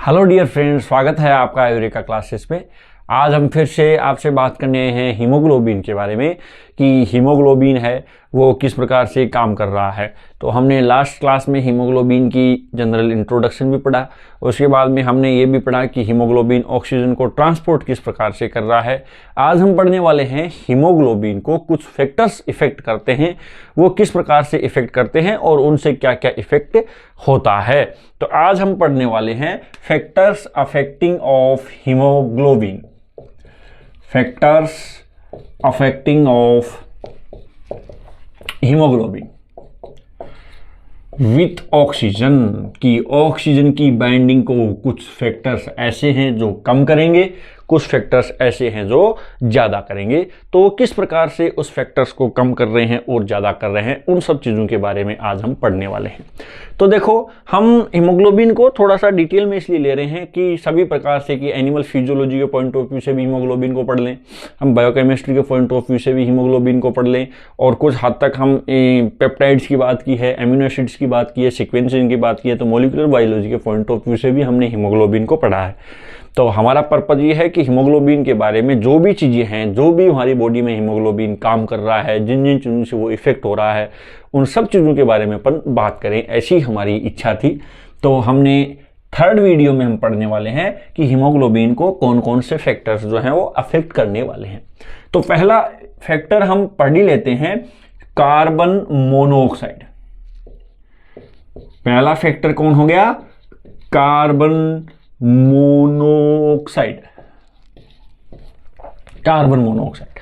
Hello dear friends, स्वागत है आपका यूरेका क्लासेस में। आज हम फिर से आपसे बात करने हैं हीमोग्लोबिन के बारे में कि हीमोग्लोबिन है वो किस प्रकार से काम कर रहा है। तो हमने लास्ट क्लास में हीमोग्लोबिन की जनरल इंट्रोडक्शन भी पढ़ा, उसके बाद में हमने ये भी पढ़ा कि हीमोग्लोबिन ऑक्सीजन को ट्रांसपोर्ट किस प्रकार से कर रहा है। आज हम पढ़ने वाले हैं हीमोग्लोबिन को कुछ फैक्टर्स इफेक्ट करते हैं, वो किस प्रकार से इफेक्ट करते हैं और उनसे क्या क्या इफेक्ट होता है। तो आज हम पढ़ने वाले हैं factors affecting of haemoglobin, factors affecting of haemoglobin with oxygen की ऑक्सीजन की बाइंडिंग को कुछ फैक्टर्स ऐसे हैं जो कम करेंगे, कुछ फैक्टर्स ऐसे हैं जो ज़्यादा करेंगे। तो किस प्रकार से उस फैक्टर्स को कम कर रहे हैं और ज़्यादा कर रहे हैं, उन सब चीज़ों के बारे में आज हम पढ़ने वाले हैं। तो देखो, हम हीमोग्लोबिन को थोड़ा सा डिटेल में इसलिए ले रहे हैं कि सभी प्रकार से कि एनिमल फिजियोलॉजी के पॉइंट ऑफ व्यू से भी हीमोग्लोबिन को पढ़ लें, हम बायोकेमिस्ट्री के पॉइंट ऑफ व्यू से भी हीमोग्लोबिन को पढ़ लें, और कुछ हद तक हम पेप्टाइड्स की बात की है, एमिनो एसिड्स की बात की है, सीक्वेंसिंग की बात की है, तो मॉलिक्यूलर बायोलॉजी के पॉइंट ऑफ व्यू से भी हमने हीमोग्लोबिन को पढ़ा है। तो हमारा पर्पज ये है कि हीमोग्लोबिन के बारे में जो भी चीज़ें हैं, जो भी हमारी बॉडी में हीमोग्लोबिन काम कर रहा है, जिन जिन चीज़ों से वो इफेक्ट हो रहा है, उन सब चीज़ों के बारे में अपन बात करें, ऐसी हमारी इच्छा थी। तो हमने थर्ड वीडियो में हम पढ़ने वाले हैं कि हीमोग्लोबिन को कौन कौन से फैक्टर्स जो हैं वो अफेक्ट करने वाले हैं। तो पहला फैक्टर हम पढ़ ही लेते हैं, कार्बन मोनोऑक्साइड। पहला फैक्टर कौन हो गया? Carbon monoxide. Carbon monoxide,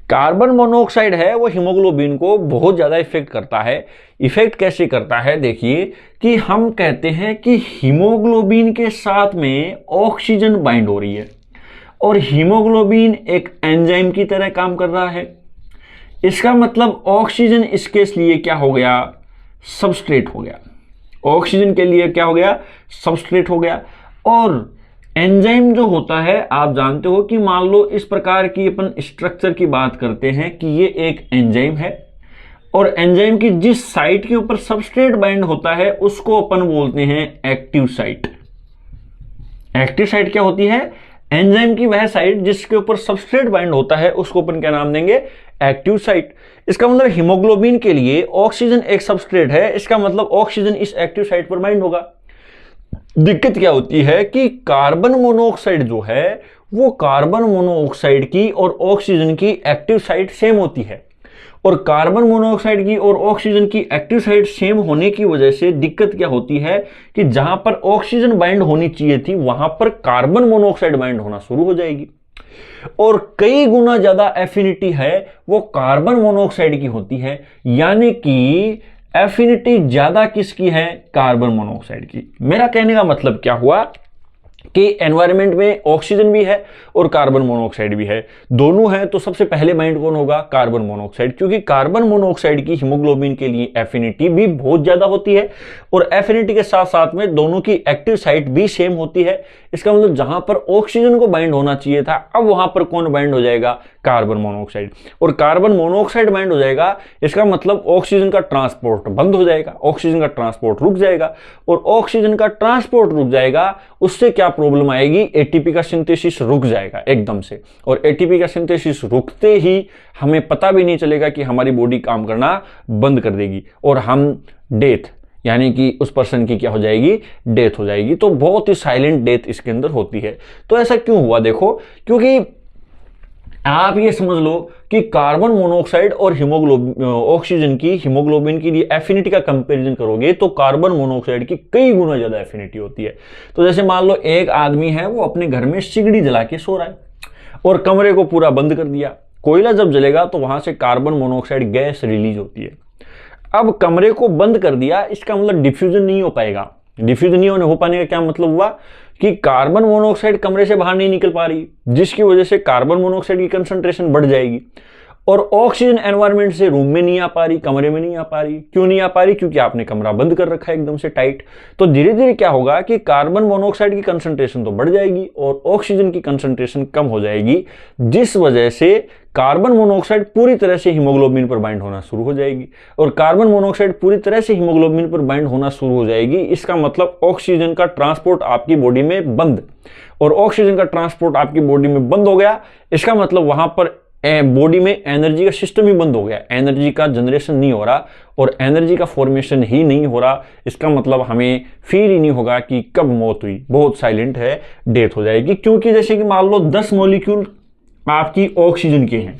carbon monoxide है वो हीमोग्लोबिन को बहुत ज्यादा इफेक्ट करता है। इफेक्ट कैसे करता है? देखिए कि हम कहते हैं कि हीमोग्लोबिन के साथ में ऑक्सीजन बाइंड हो रही है और हीमोग्लोबिन एक एंजाइम की तरह काम कर रहा है। इसका मतलब ऑक्सीजन इसके लिए क्या हो गया? सबस्ट्रेट हो गया। ऑक्सीजन के लिए क्या हो गया? सबस्ट्रेट हो गया। और एंजाइम जो होता है, आप जानते हो कि मान लो इस प्रकार की अपन स्ट्रक्चर की बात करते हैं कि ये एक एंजाइम है और एंजाइम की जिस साइट के ऊपर सबस्ट्रेट बाइंड होता है उसको अपन बोलते हैं एक्टिव साइट। एक्टिव साइट क्या होती है? एंजाइम की वह साइट जिसके ऊपर सबस्ट्रेट बाइंड होता है उसको अपन क्या नाम देंगे? Active site. इसका मतलब हीमोग्लोबिन के लिए ऑक्सीजन एक सबस्ट्रेट है, इसका मतलब ऑक्सीजन इस एक्टिव साइट पर बाइंड होगा। दिक्कत क्या होती है कि कार्बन मोनोऑक्साइड जो है वो कार्बन मोनोऑक्साइड की और ऑक्सीजन की एक्टिव साइट सेम होती है, और कार्बन मोनोऑक्साइड की और ऑक्सीजन की एक्टिव साइट सेम होने की वजह से दिक्कत क्या होती है कि जहां पर ऑक्सीजन बाइंड होनी चाहिए थी वहां पर कार्बन मोनोऑक्साइड बाइंड होना शुरू हो जाएगी, और कई गुना ज्यादा एफिनिटी है वो कार्बन मोनोऑक्साइड की होती है। यानी कि एफिनिटी ज्यादा किसकी है? कार्बन मोनोऑक्साइड की। मेरा कहने का मतलब क्या हुआ कि एनवायरनमेंट में ऑक्सीजन भी है और कार्बन मोनोऑक्साइड भी है, दोनों है, तो सबसे पहले बाइंड कौन होगा? कार्बन मोनोऑक्साइड, क्योंकि कार्बन मोनोऑक्साइड की हीमोग्लोबिन के लिए एफिनिटी भी बहुत ज्यादा होती है और एफिनिटी के साथ साथ में दोनों की एक्टिव साइट भी सेम होती है। इसका मतलब जहां पर ऑक्सीजन को बाइंड होना चाहिए था, अब वहां पर कौन बाइंड हो जाएगा? Carbon monoxide. और कार्बन मोनोऑक्साइड बाइंड हो जाएगा, इसका मतलब ऑक्सीजन का ट्रांसपोर्ट बंद हो जाएगा, ऑक्सीजन का ट्रांसपोर्ट रुक जाएगा, और ऑक्सीजन का ट्रांसपोर्ट रुक जाएगा, उससे क्या प्रॉब्लम आएगी? एटीपी का सिंथेसिस रुक जाएगा एकदम से, और एटीपी का सिंथेसिस रुकते ही हमें पता भी नहीं चलेगा कि हमारी बॉडी काम करना बंद कर देगी और हम डेथ, यानी कि उस पर्सन की क्या हो जाएगी? डेथ हो जाएगी। तो बहुत ही साइलेंट डेथ इसके अंदर होती है। तो ऐसा क्यों हुआ? देखो, क्योंकि आप ये समझ लो कि कार्बन मोनोऑक्साइड और हीमोग्लोबिन, ऑक्सीजन की हीमोग्लोबिन के लिए एफिनिटी का कंपैरिजन करोगे तो कार्बन मोनोऑक्साइड की कई गुना ज्यादा एफिनिटी होती है। तो जैसे मान लो एक आदमी है, वो अपने घर में सिगड़ी जला के सो रहा है और कमरे को पूरा बंद कर दिया। कोयला जब जलेगा तो वहां से कार्बन मोनोऑक्साइड गैस रिलीज होती है। अब कमरे को बंद कर दिया, इसका मतलब डिफ्यूजन नहीं हो पाएगा। डिफ्यूजन नहीं हो पाने का क्या मतलब हुआ कि कार्बन मोनोऑक्साइड कमरे से बाहर नहीं निकल पा रही, जिसकी वजह से कार्बन मोनोऑक्साइड की कंसंट्रेशन बढ़ जाएगी, और ऑक्सीजन एनवायरनमेंट से रूम में नहीं आ पा रही, कमरे में नहीं आ पा रही। क्यों नहीं आ पा रही? क्योंकि आपने कमरा बंद कर रखा है एकदम से टाइट। तो धीरे धीरे क्या होगा कि कार्बन मोनोऑक्साइड की कंसंट्रेशन तो बढ़ जाएगी और ऑक्सीजन की कंसंट्रेशन कम हो जाएगी, जिस वजह से कार्बन मोनोऑक्साइड पूरी तरह से हीमोग्लोबिन पर बाइंड होना शुरू हो जाएगी। और कार्बन मोनोऑक्साइड पूरी तरह से हीमोग्लोबिन पर बाइंड होना शुरू हो जाएगी, इसका मतलब ऑक्सीजन का ट्रांसपोर्ट आपकी बॉडी में बंद। और ऑक्सीजन का ट्रांसपोर्ट आपकी बॉडी में बंद हो गया, इसका मतलब वहां पर बॉडी में एनर्जी का सिस्टम ही बंद हो गया, एनर्जी का जनरेशन नहीं हो रहा और एनर्जी का फॉर्मेशन ही नहीं हो रहा। इसका मतलब हमें फील ही नहीं होगा कि कब मौत हुई, बहुत साइलेंट है, डेथ हो जाएगी। क्योंकि जैसे कि मान लो 10 मॉलिक्यूल आपकी ऑक्सीजन के हैं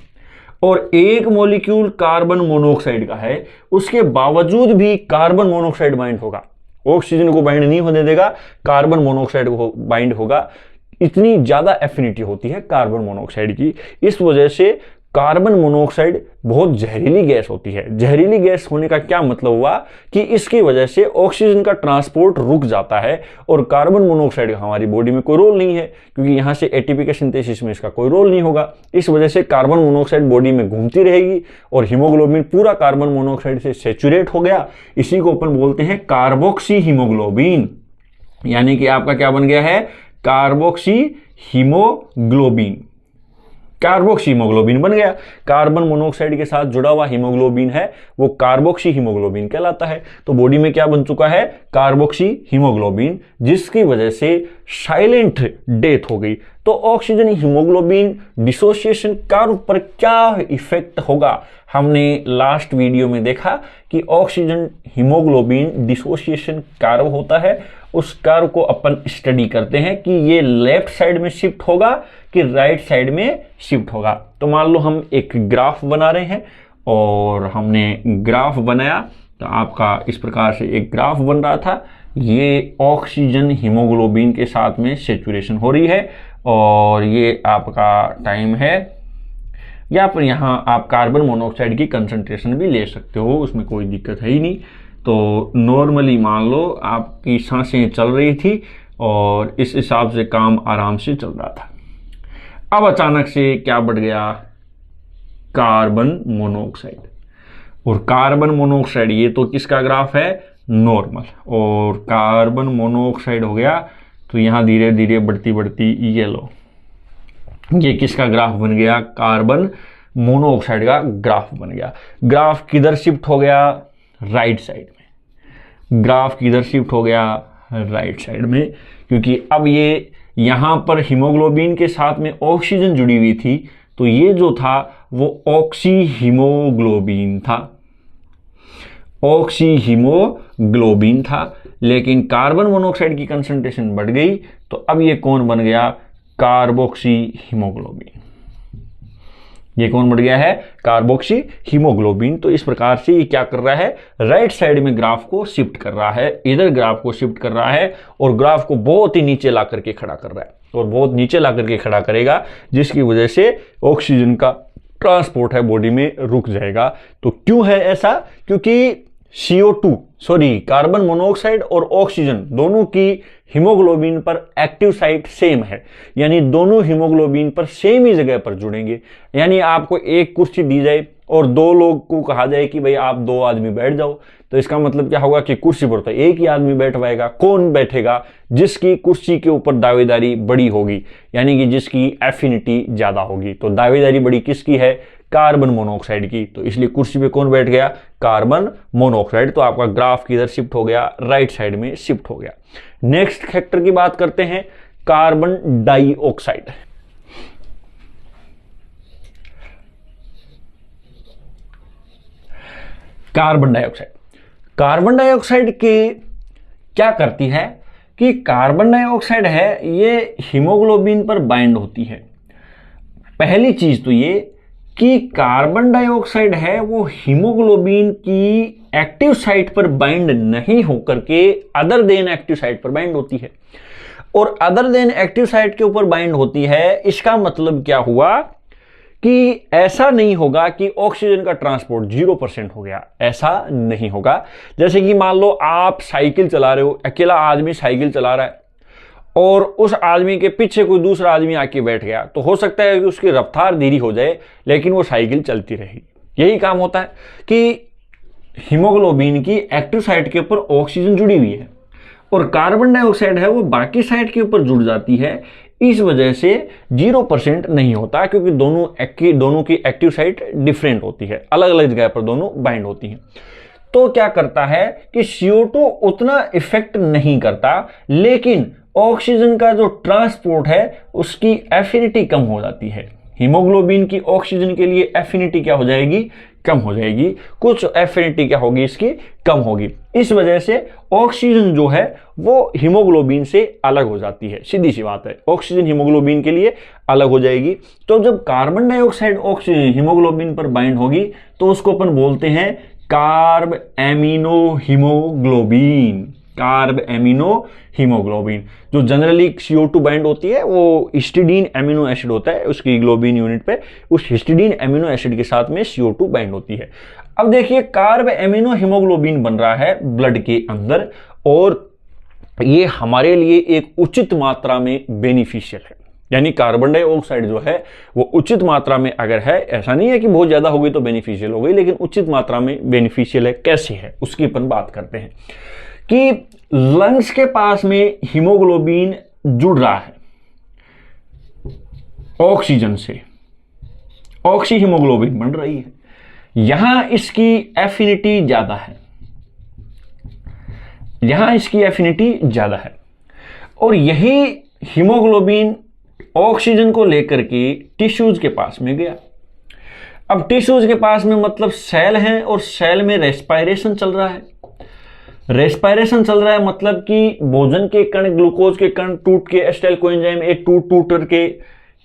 और 1 मॉलिक्यूल कार्बन मोनोऑक्साइड का है, उसके बावजूद भी कार्बन मोनोऑक्साइड बाइंड होगा, ऑक्सीजन को बाइंड नहीं होने देगा, कार्बन मोनोऑक्साइड को बाइंड होगा। इतनी ज्यादा एफिनिटी होती है कार्बन मोनोऑक्साइड की। इस वजह से कार्बन मोनोऑक्साइड बहुत जहरीली गैस होती है। जहरीली गैस होने का क्या मतलब हुआ कि इसकी वजह से ऑक्सीजन का ट्रांसपोर्ट रुक जाता है और कार्बन मोनोऑक्साइड का हमारी बॉडी में कोई रोल नहीं है, क्योंकि यहां से एटीपी के सिंथेसिस में इसका कोई रोल नहीं होगा। इस वजह से कार्बन मोनोऑक्साइड बॉडी में घूमती रहेगी और हीमोग्लोबिन पूरा कार्बन मोनोऑक्साइड से सैचुरेट हो गया। इसी को अपन बोलते हैं कार्बोक्सी हीमोग्लोबिन, यानी कि आपका क्या बन गया है, कार्बोक्सी हीमोग्लोबिन। कार्बोक्सी हीमोग्लोबिन बन गया। कार्बन मोनोऑक्साइड के साथ जुड़ा हुआ हीमोग्लोबिन है वो कार्बोक्सी हीमोग्लोबिन कहलाता है। तो बॉडी में क्या बन चुका है, कार्बोक्सी हीमोग्लोबिन, जिसकी वजह से साइलेंट डेथ हो गई। तो ऑक्सीजन हीमोग्लोबिन डिसोसिएशन कर्व पर क्या इफेक्ट होगा, हमने लास्ट वीडियो में देखा कि ऑक्सीजन हीमोग्लोबिन डिसोसिएशन कर्व होता है। उस कर्व को अपन स्टडी करते हैं कि ये लेफ्ट साइड में शिफ्ट होगा कि राइट साइड में शिफ्ट होगा। तो मान लो हम एक ग्राफ बना रहे हैं और हमने ग्राफ बनाया, तो आपका इस प्रकार से एक ग्राफ बन रहा था। ये ऑक्सीजन हीमोग्लोबिन के साथ में सैचुरेशन हो रही है और ये आपका टाइम है, या फिर यहाँ आप कार्बन मोनोऑक्साइड की कंसंट्रेशन भी ले सकते हो, उसमें कोई दिक्कत है ही नहीं। तो नॉर्मली मान लो आपकी सांसें चल रही थी और इस हिसाब से काम आराम से चल रहा था। अब अचानक से क्या बढ़ गया, कार्बन मोनोऑक्साइड। और कार्बन मोनोऑक्साइड ये तो किसका ग्राफ है, नॉर्मल, और कार्बन मोनोऑक्साइड हो गया तो यहां धीरे धीरे बढ़ती बढ़ती येलो, ये किसका ग्राफ बन गया, कार्बन मोनोऑक्साइड का ग्राफ बन गया। ग्राफ किधर शिफ्ट हो गया, राइट साइड में। ग्राफ किधर शिफ्ट हो गया, राइट साइड में, क्योंकि अब ये यहां पर हीमोग्लोबिन के साथ में ऑक्सीजन जुड़ी हुई थी, तो ये जो था वो ऑक्सी हीमोग्लोबिन था, ऑक्सी हीमोग्लोबिन था। लेकिन कार्बन मोनोऑक्साइड की कंसंट्रेशन बढ़ गई तो अब ये कौन बन गया, कार्बोक्सी हीमोग्लोबिन। ये कौन बढ़ गया है, कार्बोक्सी हीमोग्लोबिन। तो इस प्रकार से ये क्या कर रहा है, राइट साइड में ग्राफ को शिफ्ट कर रहा है, इधर ग्राफ को शिफ्ट कर रहा है और ग्राफ को बहुत ही नीचे ला करके खड़ा कर रहा है, और बहुत नीचे ला करके खड़ा करेगा, जिसकी वजह से ऑक्सीजन का ट्रांसपोर्ट है बॉडी में रुक जाएगा। तो क्यों है ऐसा, क्योंकि कार्बन मोनोऑक्साइड और ऑक्सीजन दोनों की हीमोग्लोबिन पर एक्टिव साइट सेम है, यानी दोनों हीमोग्लोबिन पर सेम ही जगह पर जुड़ेंगे। यानी आपको एक कुर्सी दी जाए और 2 लोग को कहा जाए कि भाई आप 2 आदमी बैठ जाओ, तो इसका मतलब क्या होगा कि कुर्सी पर तो एक ही आदमी बैठ पाएगा। कौन बैठेगा, जिसकी कुर्सी के ऊपर दावेदारी बड़ी होगी, यानी कि जिसकी एफिनिटी ज्यादा होगी। तो दावेदारी बड़ी किसकी है, कार्बन मोनोऑक्साइड की। तो इसलिए कुर्सी पे कौन बैठ गया, कार्बन मोनोऑक्साइड। तो आपका ग्राफ किधर शिफ्ट हो गया, राइट साइड में शिफ्ट हो गया। नेक्स्ट फैक्टर की बात करते हैं, carbon dioxide. Carbon dioxide, carbon dioxide की क्या करती है कि कार्बन डाइऑक्साइड है ये हीमोग्लोबिन पर बाइंड होती है। पहली चीज तो ये कि कार्बन डाइऑक्साइड है वो हीमोग्लोबिन की एक्टिव साइट पर बाइंड नहीं होकर के अदर देन एक्टिव साइट पर बाइंड होती है, और अदर देन एक्टिव साइट के ऊपर बाइंड होती है। इसका मतलब क्या हुआ कि ऐसा नहीं होगा कि ऑक्सीजन का ट्रांसपोर्ट 0% हो गया, ऐसा नहीं होगा। जैसे कि मान लो आप साइकिल चला रहे हो, अकेला आदमी साइकिल चला रहा है और उस आदमी के पीछे कोई दूसरा आदमी आके बैठ गया, तो हो सकता है कि उसकी रफ्तार धीरे हो जाए लेकिन वो साइकिल चलती रहेगी। यही काम होता है कि हीमोग्लोबिन की एक्टिव साइट के ऊपर ऑक्सीजन जुड़ी हुई है और कार्बन डाइऑक्साइड है वो बाकी साइड के ऊपर जुड़ जाती है। इस वजह से 0% नहीं होता, क्योंकि दोनों की एक्टिव साइट डिफरेंट होती है, अलग अलग जगह पर दोनों बाइंड होती हैं। तो क्या करता है कि CO2 उतना इफेक्ट नहीं करता, लेकिन ऑक्सीजन का जो ट्रांसपोर्ट है उसकी एफिनिटी कम हो जाती है। हीमोग्लोबिन की ऑक्सीजन के लिए एफिनिटी क्या हो जाएगी, कम हो जाएगी। कुछ एफिनिटी क्या होगी इसकी, कम होगी। इस वजह से ऑक्सीजन जो है वो हीमोग्लोबिन से अलग हो जाती है। सीधी सी बात है, ऑक्सीजन हीमोग्लोबिन के लिए अलग हो जाएगी। तो जब कार्बन डाइऑक्साइड ऑक्सीजन हीमोग्लोबिन पर बाइंड होगी तो उसको अपन बोलते हैं carb amino haemoglobin. Carb amino haemoglobin. जो जनरली CO2 बाइंड होती है वो हिस्टिडीन एमिनो एसिड होता है, उसकी ग्लोबिन यूनिट पे उस हिस्टिडीन एमिनो एसिड के साथ में CO2 बाइंड होती है। अब देखिए कार्ब एमिनो हीमोग्लोबिन बन रहा है ब्लड के अंदर, और ये हमारे लिए एक उचित मात्रा में बेनिफिशियल है। यानी कार्बन डाइऑक्साइड जो है वो उचित मात्रा में अगर है, ऐसा नहीं है कि बहुत ज्यादा हो गई तो बेनिफिशियल हो गई, लेकिन उचित मात्रा में बेनिफिशियल है। कैसे है उसकी अपन बात करते हैं कि लंग्स के पास में हीमोग्लोबिन जुड़ रहा है ऑक्सीजन से, ऑक्सी हीमोग्लोबिन बन रही है। यहां इसकी एफिनिटी ज्यादा है, यहां इसकी एफिनिटी ज्यादा है, और यही हीमोग्लोबिन ऑक्सीजन को लेकर के टिश्यूज के पास में गया। अब टिश्यूज के पास में मतलब सेल है, और सेल में रेस्पायरेशन चल रहा है। रेस्पायरेशन चल रहा है मतलब कि भोजन के कण, ग्लूकोज के कण टूट के एसिटाइल कोएंजाइम एक टूट करके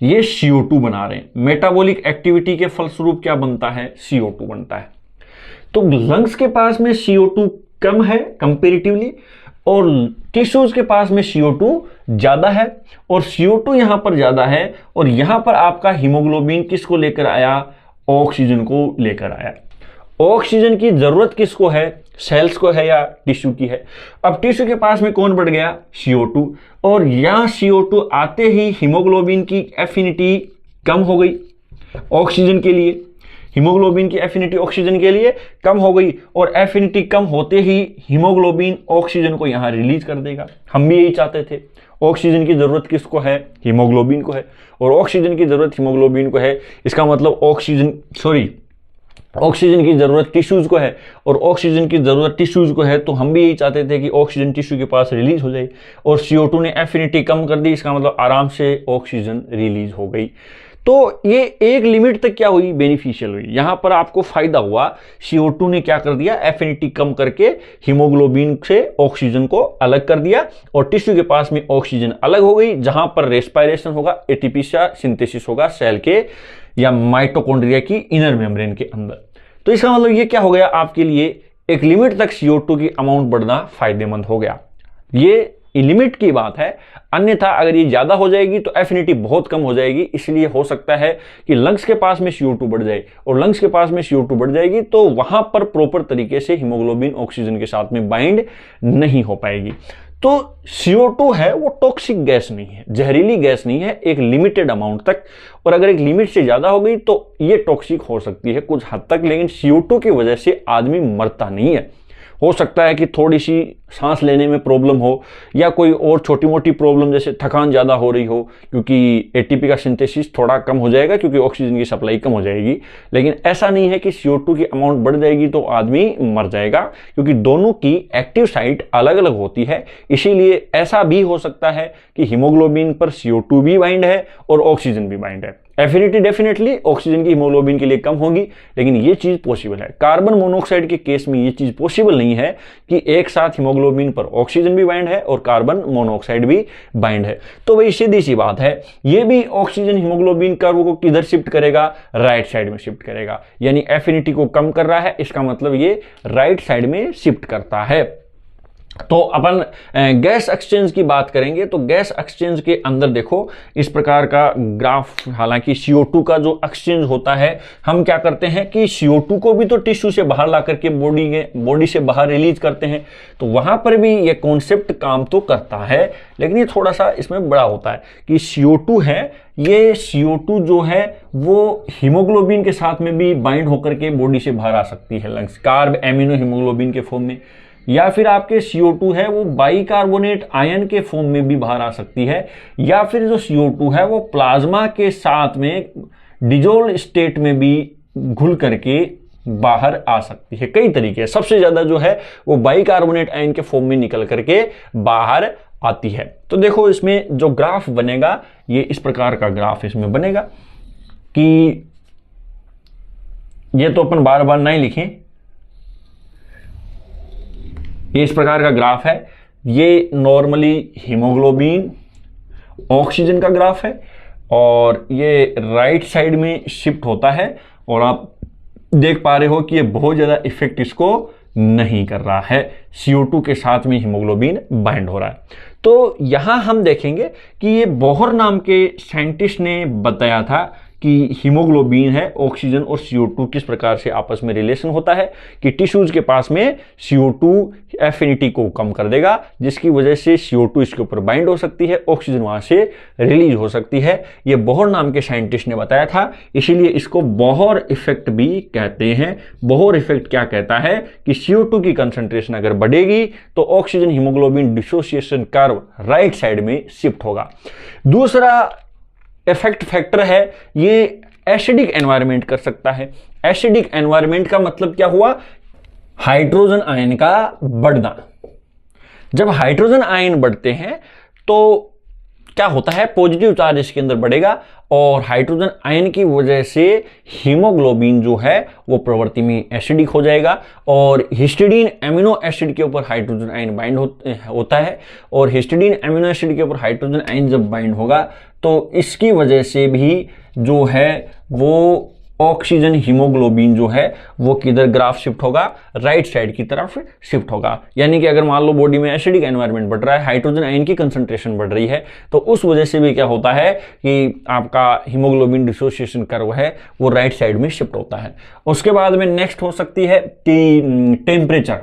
ये CO2 बना रहे हैं। मेटाबॉलिक एक्टिविटी के फलस्वरूप क्या बनता है, CO2 बनता है। तो लंग्स के पास में CO2 कम है कंपेरेटिवली, और टिश्यूज के पास में CO2 ज्यादा है, और CO2 यहां पर ज्यादा है, और यहां पर आपका हीमोग्लोबिन किसको लेकर आया, ऑक्सीजन को लेकर आया। ऑक्सीजन की जरूरत किसको है, सेल्स को है या टिश्यू की है। अब टिश्यू के पास में कौन बढ़ गया, CO2, और यहां CO2 आते ही हीमोग्लोबिन की एफिनिटी कम हो गई ऑक्सीजन के लिए। हीमोग्लोबिन की एफिनिटी ऑक्सीजन के लिए कम हो गई, और एफिनिटी कम होते ही हीमोग्लोबिन ऑक्सीजन को यहां रिलीज कर देगा। हम भी यही चाहते थे। ऑक्सीजन की जरूरत किसको है, हीमोग्लोबिन को है, और ऑक्सीजन की जरूरत हीमोग्लोबिन को है। इसका मतलब ऑक्सीजन की जरूरत टिश्यूज को है, और ऑक्सीजन की जरूरत टिश्यूज को है, तो हम भी यही चाहते थे कि ऑक्सीजन टिश्यू के पास रिलीज हो जाए, और CO2 ने एफिनिटी कम कर दी। इसका मतलब आराम से ऑक्सीजन रिलीज हो गई। तो ये एक लिमिट तक क्या हुई, बेनिफिशियल हुई। यहां पर आपको फायदा हुआ, CO2 ने क्या कर दिया, एफिनिटी कम करके हीमोग्लोबिन से ऑक्सीजन को अलग कर दिया, और टिश्यू के पास में ऑक्सीजन अलग हो गई। जहां पर रेस्पायरेशन होगा, ATP का सिंथेसिस होगा सेल के या माइटोकॉन्ड्रिया की इनर मेम्ब्रेन के अंदर। तो इसका मतलब ये क्या हो गया, आपके लिए एक लिमिट तक CO2 की अमाउंट बढ़ना फायदेमंद हो गया। ये लिमिट की बात है, अन्यथा अगर ये ज्यादा हो जाएगी तो एफिनिटी बहुत कम हो जाएगी। इसलिए हो सकता है कि लंग्स के पास में CO2 बढ़ जाए, और लंग्स के पास में CO2 बढ़ जाएगी तो वहां पर प्रॉपर तरीके से हीमोग्लोबिन ऑक्सीजन के साथ में बाइंड नहीं हो पाएगी। तो CO2 है वो टॉक्सिक गैस नहीं है, जहरीली गैस नहीं है, एक लिमिटेड अमाउंट तक, और अगर एक लिमिट से ज्यादा हो गई तो ये टॉक्सिक हो सकती है कुछ हद तक। लेकिन CO2 की वजह से आदमी मरता नहीं है। हो सकता है कि थोड़ी सी सांस लेने में प्रॉब्लम हो, या कोई और छोटी मोटी प्रॉब्लम जैसे थकान ज़्यादा हो रही हो, क्योंकि ATP का सिंथेसिस थोड़ा कम हो जाएगा, क्योंकि ऑक्सीजन की सप्लाई कम हो जाएगी। लेकिन ऐसा नहीं है कि CO2 की अमाउंट बढ़ जाएगी तो आदमी मर जाएगा, क्योंकि दोनों की एक्टिव साइट अलग अलग होती है। इसीलिए ऐसा भी हो सकता है कि हीमोग्लोबिन पर CO2 भी बाइंड है और ऑक्सीजन भी बाइंड है। एफिनिटी डेफिनेटली ऑक्सीजन की हीमोग्लोबिन के लिए कम होगी, लेकिन ये चीज पॉसिबल है। कार्बन मोनोऑक्साइड के केस में ये चीज पॉसिबल नहीं है कि एक साथ हीमोग्लोबिन पर ऑक्सीजन भी बाइंड है और कार्बन मोनोऑक्साइड भी बाइंड है। तो वही सीधी सी बात है, ये भी ऑक्सीजन हीमोग्लोबिन कर्व को किधर शिफ्ट करेगा, राइट साइड में शिफ्ट करेगा। यानी एफिनिटी को कम कर रहा है, इसका मतलब ये राइट साइड में शिफ्ट करता है। तो अपन गैस एक्सचेंज की बात करेंगे तो गैस एक्सचेंज के अंदर देखो इस प्रकार का ग्राफ, हालांकि CO2 का जो एक्सचेंज होता है, हम क्या करते हैं कि CO2 को भी तो टिश्यू से बाहर ला करके बॉडी से बाहर रिलीज करते हैं, तो वहां पर भी ये कॉन्सेप्ट काम तो करता है, लेकिन ये थोड़ा सा इसमें बड़ा होता है कि CO2 है, ये CO2 जो है वो हीमोग्लोबिन के साथ में भी बाइंड होकर के बॉडी से बाहर आ सकती है लंग्स, कार्ब एमिनो हीमोग्लोबिन के फॉर्म में, या फिर आपके CO2 है वो बाइकार्बोनेट आयन के फॉर्म में भी बाहर आ सकती है, या फिर जो CO2 है वो प्लाज्मा के साथ में डिजोल्व स्टेट में भी घुल करके बाहर आ सकती है। कई तरीके, सबसे ज्यादा जो है वो बाइकार्बोनेट आयन के फॉर्म में निकल करके बाहर आती है। तो देखो इसमें जो ग्राफ बनेगा ये इस प्रकार का ग्राफ इसमें बनेगा कि ये तो अपन बार बार नहीं लिखें, ये इस प्रकार का ग्राफ है, ये नॉर्मली हीमोग्लोबिन ऑक्सीजन का ग्राफ है और ये राइट साइड में शिफ्ट होता है और आप देख पा रहे हो कि ये बहुत ज्यादा इफेक्ट इसको नहीं कर रहा है, CO2 के साथ में हीमोग्लोबिन बाइंड हो रहा है। तो यहां हम देखेंगे कि ये बोहर नाम के साइंटिस्ट ने बताया था कि हीमोग्लोबिन है, ऑक्सीजन और CO2 किस प्रकार से आपस में रिलेशन होता है कि टिश्यूज के पास में CO2 एफिनिटी को कम कर देगा, जिसकी वजह से CO2 इसके ऊपर बाइंड हो सकती है, ऑक्सीजन वहां से रिलीज हो सकती है। ये बोहर नाम के साइंटिस्ट ने बताया था, इसीलिए इसको बोहर इफेक्ट भी कहते हैं। बोहर इफेक्ट क्या कहता है कि CO2 की कंसंट्रेशन अगर बढ़ेगी तो oxygen haemoglobin dissociation curve right side में शिफ्ट होगा। दूसरा इफेक्ट फैक्टर है ये एसिडिक एनवायरनमेंट कर सकता है। एसिडिक एनवायरनमेंट का मतलब क्या हुआ, हाइड्रोजन आयन का बढ़ना। जब हाइड्रोजन आयन बढ़ते हैं तो क्या होता है, पॉजिटिव चार्ज इसके अंदर बढ़ेगा और हाइड्रोजन आयन की वजह से हीमोग्लोबिन जो है वो प्रवृत्ति में एसिडिक हो जाएगा और हिस्टिडीन एमिनो एसिड के ऊपर हाइड्रोजन आयन बाइंड होता है और हिस्टिडीन एमिनो एसिड के ऊपर हाइड्रोजन आयन जब बाइंड होगा तो इसकी वजह से भी जो है वो ऑक्सीजन हीमोग्लोबिन जो है वो किधर ग्राफ शिफ्ट होगा, राइट साइड की तरफ शिफ्ट होगा। यानी कि अगर मान लो बॉडी में एसिडिक एनवायरनमेंट बढ़ रहा है, हाइड्रोजन आयन की कंसंट्रेशन बढ़ रही है, तो उस वजह से भी क्या होता है कि आपका हीमोग्लोबिन डिसोसिएशन कर्व है वो राइट साइड में शिफ्ट होता है। उसके बाद में नेक्स्ट हो सकती है कि टेम्परेचर,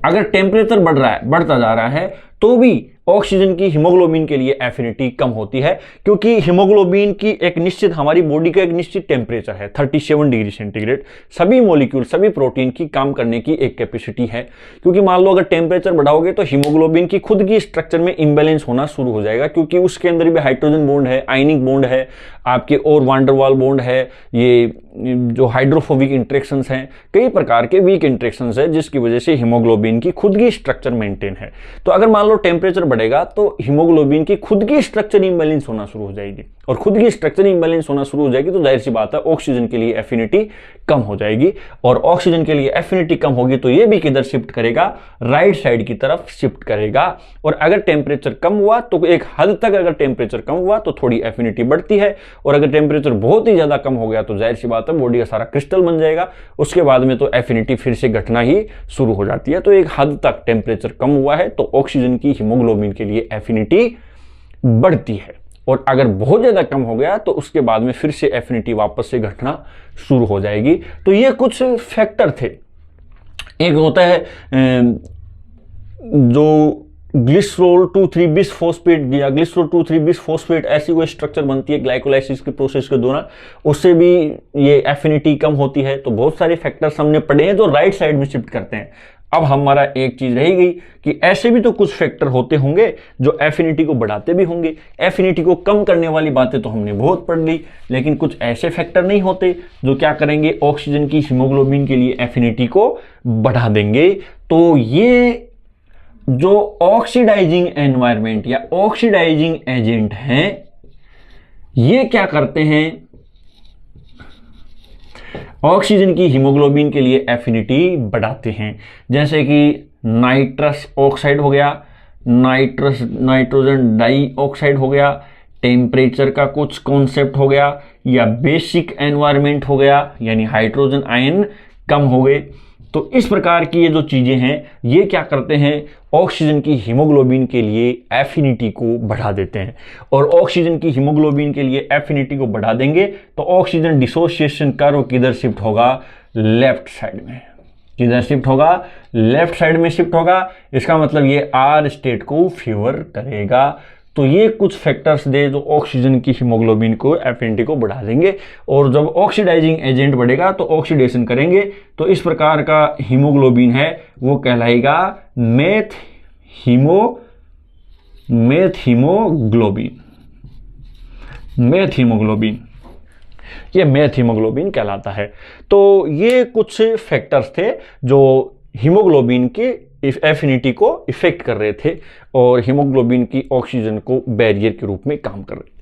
अगर टेम्परेचर बढ़ रहा है, बढ़ता जा रहा है, तो भी ऑक्सीजन की हीमोग्लोबिन के लिए एफिनिटी कम होती है, क्योंकि हीमोग्लोबिन की एक निश्चित, हमारी बॉडी का एक निश्चित टेम्परेचर है 37 डिग्री सेंटीग्रेड। सभी मॉलिक्यूल, सभी प्रोटीन की काम करने की एक कैपेसिटी है, क्योंकि मान लो अगर टेम्परेचर बढ़ाओगे तो हीमोग्लोबिन की खुद की स्ट्रक्चर में इंबैलेंस होना शुरू हो जाएगा, क्योंकि उसके अंदर भी हाइड्रोजन बॉन्ड है, आयनिक बॉन्ड है, आपके और वांडरवाल बॉन्ड है, ये जो हाइड्रोफोबिक इंट्रैक्शंस हैं, कई प्रकार के वीक इंट्रैक्शंस है, जिसकी वजह से हीमोग्लोबिन की खुद की स्ट्रक्चर मेंटेन है। तो अगर मान लो टेम्परेचर बढ़ेगा तो हीमोग्लोबिन की खुद की स्ट्रक्चर इंबैलेंस होना शुरू हो जाएगी और खुद की स्ट्रक्चर इंबैलेंस होना शुरू हो जाएगी तो जाहिर सी बात है ऑक्सीजन के लिए एफिनिटी कम हो जाएगी और ऑक्सीजन के लिए एफिनिटी कम होगी तो ये भी किधर शिफ्ट करेगा, राइट साइड की तरफ शिफ्ट करेगा। और अगर टेम्परेचर कम हुआ तो एक हद तक, अगर टेम्परेचर कम हुआ तो थोड़ी एफिनिटी बढ़ती है और अगर टेम्परेचर बहुत ही ज्यादा कम हो गया तो जाहिर सी बात है बॉडी का सारा क्रिस्टल बन जाएगा, उसके बाद में तो एफिनिटी फिर से घटना ही शुरू हो जाती है। तो एक हद तक टेम्परेचर कम हुआ है तो ऑक्सीजन की हीमोग्लोबिन के लिए एफिनिटी बढ़ती है और अगर बहुत ज्यादा कम हो गया तो उसके बाद में फिर से एफिनिटी वापस से घटना शुरू हो जाएगी। तो ये कुछ फैक्टर थे। एक होता है जो ग्लिसरोल 2,3 बिसफॉस्फेट या ग्लिसरोल 2,3 बिसफॉस्फेट ऐसी कोई स्ट्रक्चर बनती है ग्लाइकोलाइसिस के प्रोसेस के दौरान, उससे भी ये एफिनिटी कम होती है। तो बहुत सारे फैक्टर्स हमने पढ़े हैं जो राइट साइड में शिफ्ट करते हैं। अब हमारा एक चीज रह गई कि ऐसे भी तो कुछ फैक्टर होते होंगे जो एफिनिटी को बढ़ाते भी होंगे। एफिनिटी को कम करने वाली बातें तो हमने बहुत पढ़ ली, लेकिन कुछ ऐसे फैक्टर नहीं होते जो क्या करेंगे, ऑक्सीजन की हीमोग्लोबिन के लिए एफिनिटी को बढ़ा देंगे। तो ये जो ऑक्सीडाइजिंग एनवायरनमेंट या ऑक्सीडाइजिंग एजेंट हैं, ये क्या करते हैं, ऑक्सीजन की हीमोग्लोबिन के लिए एफिनिटी बढ़ाते हैं। जैसे कि नाइट्रस ऑक्साइड हो गया, नाइट्रोजन डाइऑक्साइड हो गया, टेम्परेचर का कुछ कॉन्सेप्ट हो गया, या बेसिक एनवायरनमेंट हो गया, यानी हाइड्रोजन आयन कम हो गए। तो इस प्रकार की ये जो चीजें हैं ये क्या करते हैं, ऑक्सीजन की हीमोग्लोबिन के लिए एफिनिटी को बढ़ा देते हैं। और ऑक्सीजन की हीमोग्लोबिन के लिए एफिनिटी को बढ़ा देंगे तो ऑक्सीजन डिसोसिएशन कर्व किधर शिफ्ट होगा, लेफ्ट साइड में। किधर शिफ्ट होगा, लेफ्ट साइड में शिफ्ट होगा। इसका मतलब ये आर स्टेट को फेवर करेगा। तो ये कुछ फैक्टर्स दे जो ऑक्सीजन की हीमोग्लोबिन को एफिनिटी को बढ़ा देंगे। और जब ऑक्सीडाइजिंग एजेंट बढ़ेगा तो ऑक्सीडेशन करेंगे, तो इस प्रकार का हीमोग्लोबिन है वो कहलाएगा मेथ हीमोग्लोबिन। ये मेथ हीमोग्लोबिन कहलाता है। तो ये कुछ फैक्टर्स थे जो हीमोग्लोबिन के एफिनिटी को इफेक्ट कर रहे थे और हीमोग्लोबिन की ऑक्सीजन को बैरियर के रूप में काम कर रहे थे।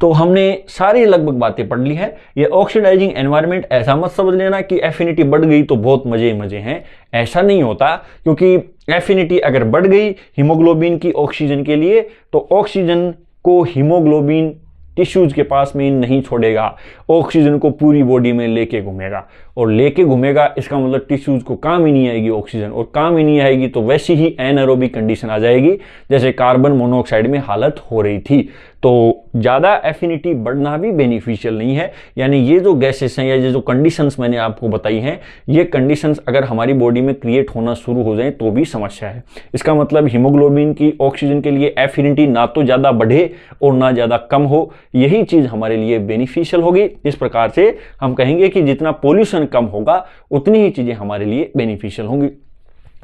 तो हमने सारी लगभग बातें पढ़ ली है। ये ऑक्सीडाइजिंग एनवायरनमेंट ऐसा मत समझ लेना कि एफिनिटी बढ़ गई तो बहुत मजे मजे हैं, ऐसा नहीं होता। क्योंकि एफिनिटी अगर बढ़ गई हीमोग्लोबिन की ऑक्सीजन के लिए तो ऑक्सीजन को हीमोग्लोबिन टिश्यूज के पास में नहीं छोड़ेगा, ऑक्सीजन को पूरी बॉडी में लेके घूमेगा। और लेके घूमेगा इसका मतलब टिश्यूज को काम ही नहीं आएगी ऑक्सीजन, और काम ही नहीं आएगी तो वैसी ही एनारोबिक कंडीशन आ जाएगी जैसे कार्बन मोनोऑक्साइड में हालत हो रही थी। तो ज़्यादा एफिनिटी बढ़ना भी बेनिफिशियल नहीं है। यानी ये जो गैसेस हैं या ये जो कंडीशंस मैंने आपको बताई हैं, ये कंडीशंस अगर हमारी बॉडी में क्रिएट होना शुरू हो जाए तो भी समस्या है। इसका मतलब हीमोग्लोबिन की ऑक्सीजन के लिए एफिनिटी ना तो ज़्यादा बढ़े और ना ज़्यादा कम हो, यही चीज़ हमारे लिए बेनिफिशियल होगी। इस प्रकार से हम कहेंगे कि जितना पोल्यूशन कम होगा उतनी ही चीज़ें हमारे लिए बेनिफिशियल होंगी।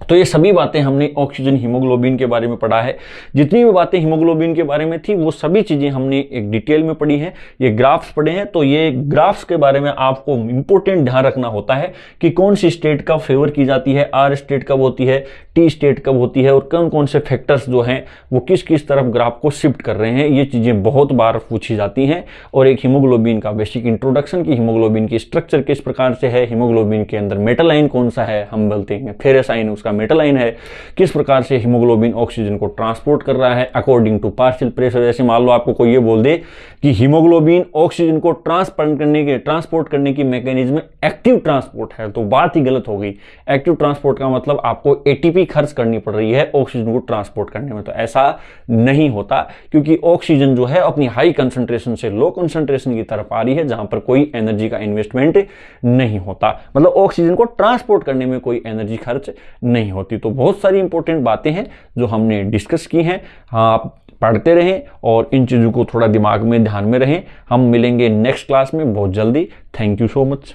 तो ये सभी बातें हमने ऑक्सीजन हीमोग्लोबिन के बारे में पढ़ा है। जितनी भी बातें हीमोग्लोबिन के बारे में थी वो सभी चीज़ें हमने एक डिटेल में पढ़ी हैं। ये ग्राफ्स पढ़े हैं, तो ये ग्राफ्स के बारे में आपको इंपॉर्टेंट ध्यान रखना होता है कि कौन सी स्टेट का फेवर की जाती है, आर स्टेट कब होती है, टी स्टेट कब होती है और कौन कौन से फैक्टर्स जो हैं वो किस किस तरफ ग्राफ को शिफ्ट कर रहे हैं। ये चीज़ें बहुत बार पूछी जाती हैं। और एक हीमोग्लोबिन का बेसिक इंट्रोडक्शन की हीमोग्लोबिन की स्ट्रक्चर किस प्रकार से है, हीमोग्लोबिन के अंदर मेटल आयन कौन सा है, हम बोलते हैं फेरस आयन उसका मेटल आयन है, किस प्रकार से हीमोग्लोबिन ऑक्सीजन को ट्रांसपोर्ट कर रहा है अकॉर्डिंग टू पार्शियल प्रेशर। जैसे मान लो आपको कोई ये बोल दे कि हीमोग्लोबिन ऑक्सीजन को ट्रांसपोर्ट करने की मैकेनिज्म एक्टिव ट्रांसपोर्ट है, तो बात ही गलत हो गई। एक्टिव ट्रांसपोर्ट का मतलब आपको एटीपी खर्च करनी पड़ रही है ऑक्सीजन को ट्रांसपोर्ट करने में, तो ऐसा नहीं होता। क्योंकि ऑक्सीजन जो है अपनी हाई कंसंट्रेशन से लो कंसंट्रेशन की तरफ आ रही है जहां पर कोई एनर्जी का इन्वेस्टमेंट नहीं होता, मतलब ऑक्सीजन को ट्रांसपोर्ट करने में कोई एनर्जी खर्च नहीं होती। तो बहुत सारी इंपॉर्टेंट बातें हैं जो हमने डिस्कस की हैं। हाँ, आप पढ़ते रहें और इन चीज़ों को थोड़ा दिमाग में ध्यान में रहें। हम मिलेंगे नेक्स्ट क्लास में बहुत जल्दी। Thank you so much.